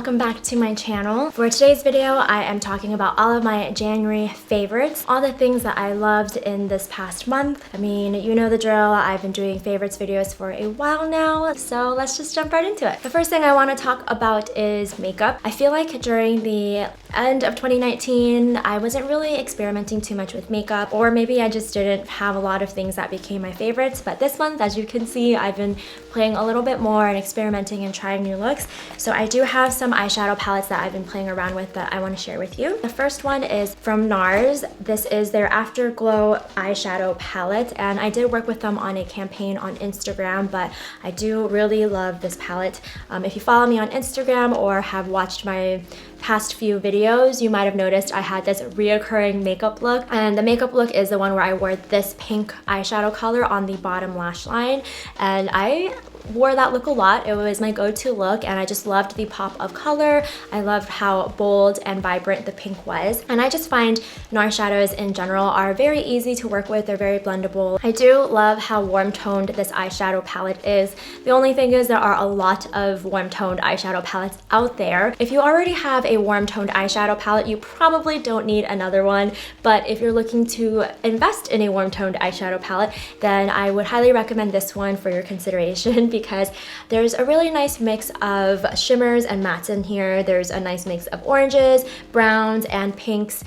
welcome back to my channel. For today's video, I am talking about all of my January favorites, all the things that I loved in this past month. I mean, you know the drill. I've been doing favorites videos for a while now, so let's just jump right into it. The first thing I want to talk about is makeup. I feel like during the end of 2019, I wasn't really experimenting too much with makeup, or maybe I just didn't have a lot of things that became my favorites. But this month, as you can see, I've been playing a little bit more and experimenting and trying new looks. So I do have some eyeshadow palettes that I've been playing around with that I want to share with you. The first one is from Nars. This is their Afterglow eyeshadow palette, and I did work with them on a campaign on Instagram, but I do really love this palette. If you follow me on Instagram or have watched my past few videos, you might have noticed I had this reoccurring makeup look, and the makeup look is the one where I wore this pink eyeshadow color on the bottom lash line, and I wore that look a lot. It was my go-to look, and I just loved the pop of color. I loved how bold and vibrant the pink was, and I just find Nars shadows in general are very easy to work with. They're very blendable. I do love how warm-toned this eyeshadow palette is. The only thing is there are a lot of warm-toned eyeshadow palettes out there. If you already have a warm-toned eyeshadow palette, you probably don't need another one, but if you're looking to invest in a warm-toned eyeshadow palette, then I would highly recommend this one for your consideration, because there's a really nice mix of shimmers and mattes in here. There's a nice mix of oranges, browns, and pinks,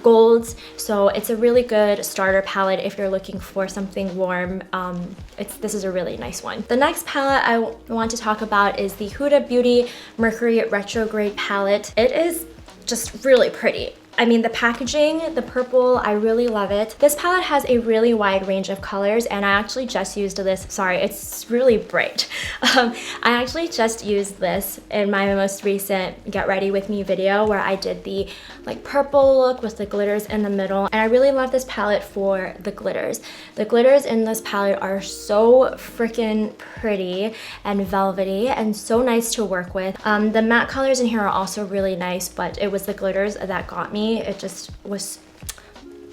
golds. So it's a really good starter palette if you're looking for something warm. This is a really nice one. The next palette I want to talk about is the Huda Beauty Mercury Retrograde palette. It is just really pretty. I mean, the packaging, the purple, I really love it. This palette has a really wide range of colors, and I actually just used this. Sorry, it's really bright. I actually just used this in my most recent Get Ready With Me video, where I did the like purple look with the glitters in the middle, and I really love this palette for the glitters. The glitters in this palette are so freaking pretty and velvety and so nice to work with. The matte colors in here are also really nice, but it was the glitters that got me. It just was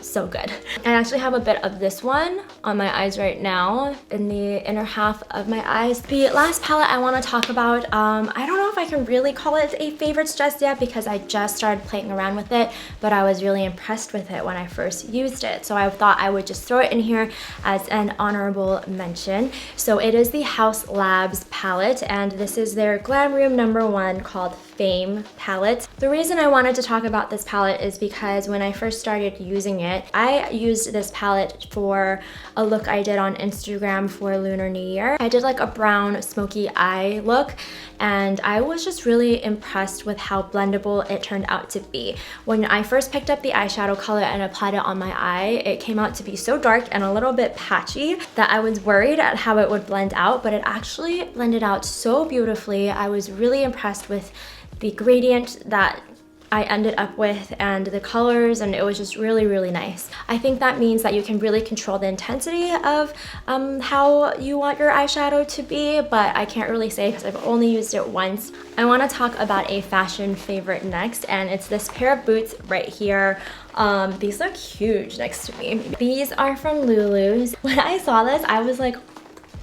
so good. I actually have a bit of this one on my eyes right now, in the inner half of my eyes. The last palette I want to talk about, I don't know if I can really call it a favorite just yet, because I just started playing around with it, but I was really impressed with it when I first used it. So I thought I would just throw it in here as an honorable mention. So it is the Haus Labs palette, and this is their Glam Room #1 called Fame palette. The reason I wanted to talk about this palette is because when I first started using it, I used this palette for a look I did on Instagram for Lunar New Year. I did like a brown smoky eye look, and I was just really impressed with how blendable it turned out to be. When I first picked up the eyeshadow color and applied it on my eye, it came out to be so dark and a little bit patchy that I was worried at how it would blend out, but it actually blended out so beautifully. I was really impressed with the gradient that I ended up with and the colors, and it was just really, really nice. I think that means that you can really control the intensity of how you want your eyeshadow to be, but I can't really say because I've only used it once. I want to talk about a fashion favorite next, and it's this pair of boots right here. These look huge next to me. These are from Lulu's. When I saw this, I was like,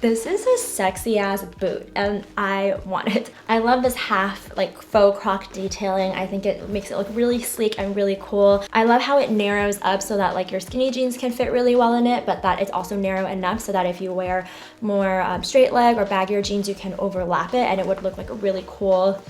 this is a sexy ass boot, and I want it. I love this half like faux croc detailing. I think it makes it look really sleek and really cool. I love how it narrows up so that like your skinny jeans can fit really well in it, but that it's also narrow enough so that if you wear more straight leg or baggier jeans, you can overlap it and it would look like a really cool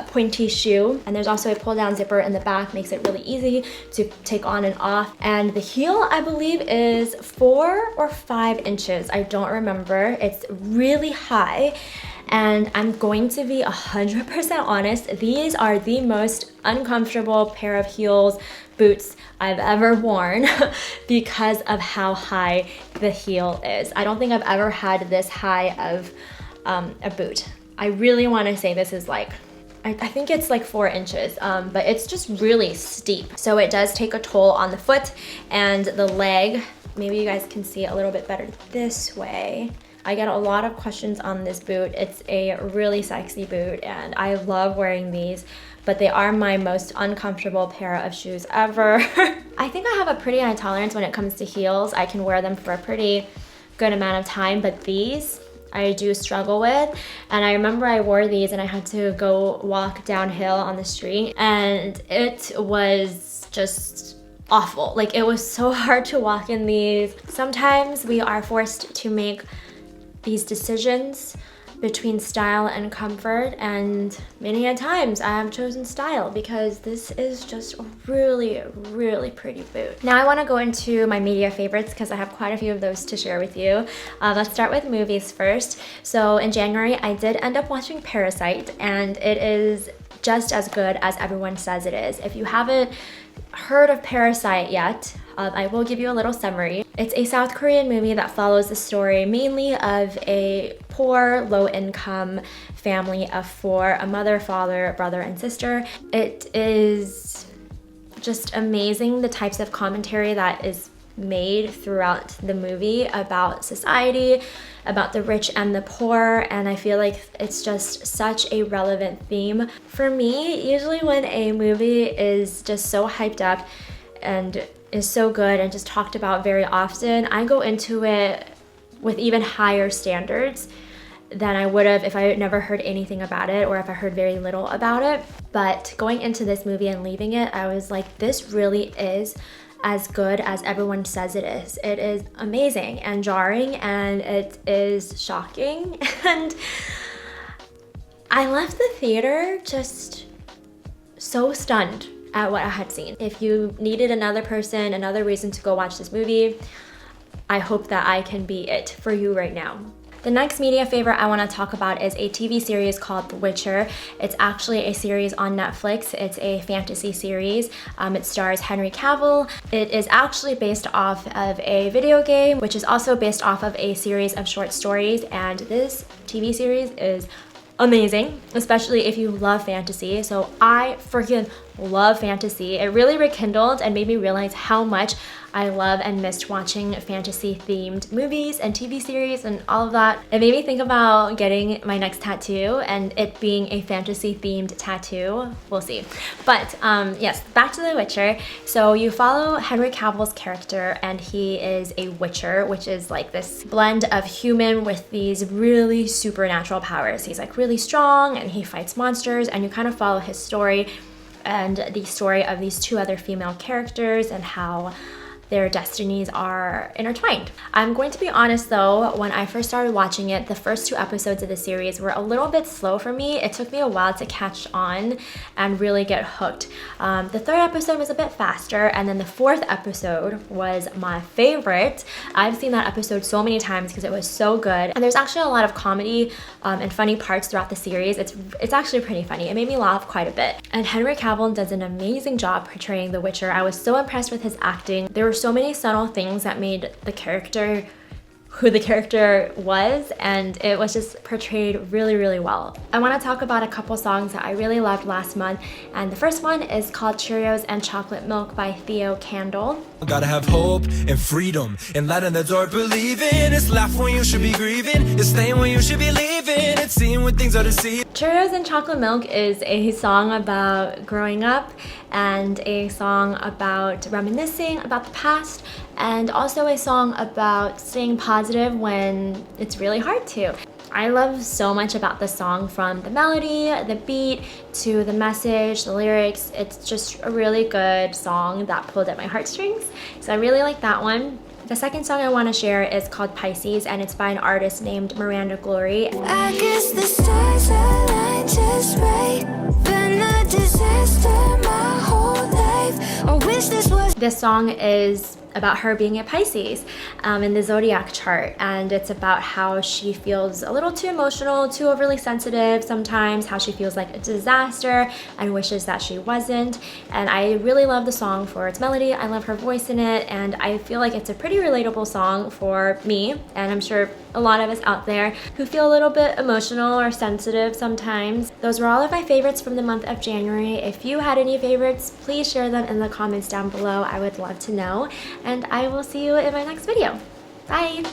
pointy shoe. And there's also a pull down zipper in the back, makes it really easy to take on and off. And the heel, I believe, is 4 or 5 inches. I don't remember. It's really high. And I'm going to be 100% honest, these are the most uncomfortable pair of heels, boots I've ever worn because of how high the heel is. I don't think I've ever had this high of a boot. I really want to say this is like, I think it's like 4 inches, but it's just really steep. So it does take a toll on the foot and the leg. Maybe you guys can see it a little bit better this way. I get a lot of questions on this boot. It's a really sexy boot, and I love wearing these, but they are my most uncomfortable pair of shoes ever. I think I have a pretty high tolerance when it comes to heels. I can wear them for a pretty good amount of time, but these, I do struggle with. And I remember I wore these and I had to go walk downhill on the street, and it was just awful. Like, it was so hard to walk in these. Sometimes we are forced to make these decisions between style and comfort, and many a times I have chosen style because this is just a really, really pretty boot. Now I want to go into my media favorites because I have quite a few of those to share with you. Let's start with movies first. So in January, I did end up watching Parasite, and it is just as good as everyone says it is. If you haven't heard of Parasite yet, I will give you a little summary. It's a South Korean movie that follows the story mainly of a poor, low-income family of four, a mother, father, brother, and sister. It is just amazing, the types of commentary that is made throughout the movie about society, about the rich and the poor, and I feel like it's just such a relevant theme. For me, usually when a movie is just so hyped up and is so good and just talked about very often, I go into it with even higher standards than I would have if I had never heard anything about it or if I heard very little about it. But going into this movie and leaving it, I was like, this really is as good as everyone says it is. It is amazing and jarring, and it is shocking. And I left the theater just so stunned at what I had seen. If you needed another person, another reason to go watch this movie, I hope that I can be it for you right now. The next media favorite I want to talk about is a TV series called The Witcher. It's actually a series on Netflix. It's a fantasy series. It stars Henry Cavill. It is actually based off of a video game, which is also based off of a series of short stories, and this TV series is amazing, especially if you love fantasy. So I freaking love fantasy. It really rekindled and made me realize how much I love and missed watching fantasy themed movies and TV series and all of that. It made me think about getting my next tattoo and it being a fantasy themed tattoo. We'll see. But yes, back to The Witcher. So you follow Henry Cavill's character, and he is a witcher, which is like this blend of human with these really supernatural powers. He's like really strong and he fights monsters, and you kind of follow his story and the story of these two other female characters and how their destinies are intertwined. I'm going to be honest though, when I first started watching it, the first 2 episodes of the series were a little bit slow for me. It took me a while to catch on and really get hooked. The 3rd episode was a bit faster, and then the 4th episode was my favorite. I've seen that episode so many times because it was so good, and there's actually a lot of comedy and funny parts throughout the series. It's actually pretty funny. It made me laugh quite a bit. And Henry Cavill does an amazing job portraying the Witcher. I was so impressed with his acting. There were so many subtle things that made the character who the character was, and it was just portrayed really, really well. I want to talk about a couple songs that I really loved last month, and the first one is called Cheerios and Chocolate Milk by Theo Kandel. Gotta have hope and freedom and light in the dark, believing it's laugh when you should be grieving, it's staying when you should be leaving, it's seeing when things are deceived. Cheerios and Chocolate Milk is a song about growing up and a song about reminiscing about the past, and also a song about staying positive when it's really hard to. I love so much about the song, from the melody, the beat, to the message, the lyrics. It's just a really good song that pulled at my heartstrings, so I really like that one. The second song I want to share is called Pisces, and it's by an artist named Miranda. I guess the stars align just right. Been a disaster my whole life. I wish this was. This song is about her being a Pisces in the zodiac chart, and it's about how she feels a little too emotional, too overly sensitive sometimes, how she feels like a disaster and wishes that she wasn't. And I really love the song for its melody. I love her voice in it, and I feel like it's a pretty relatable song for me, and I'm sure a lot of us out there who feel a little bit emotional or sensitive sometimes. Those were all of my favorites from the month of January. If you had any favorites, please share them in the comments down below. I would love to know, and I will see you in my next video. Bye!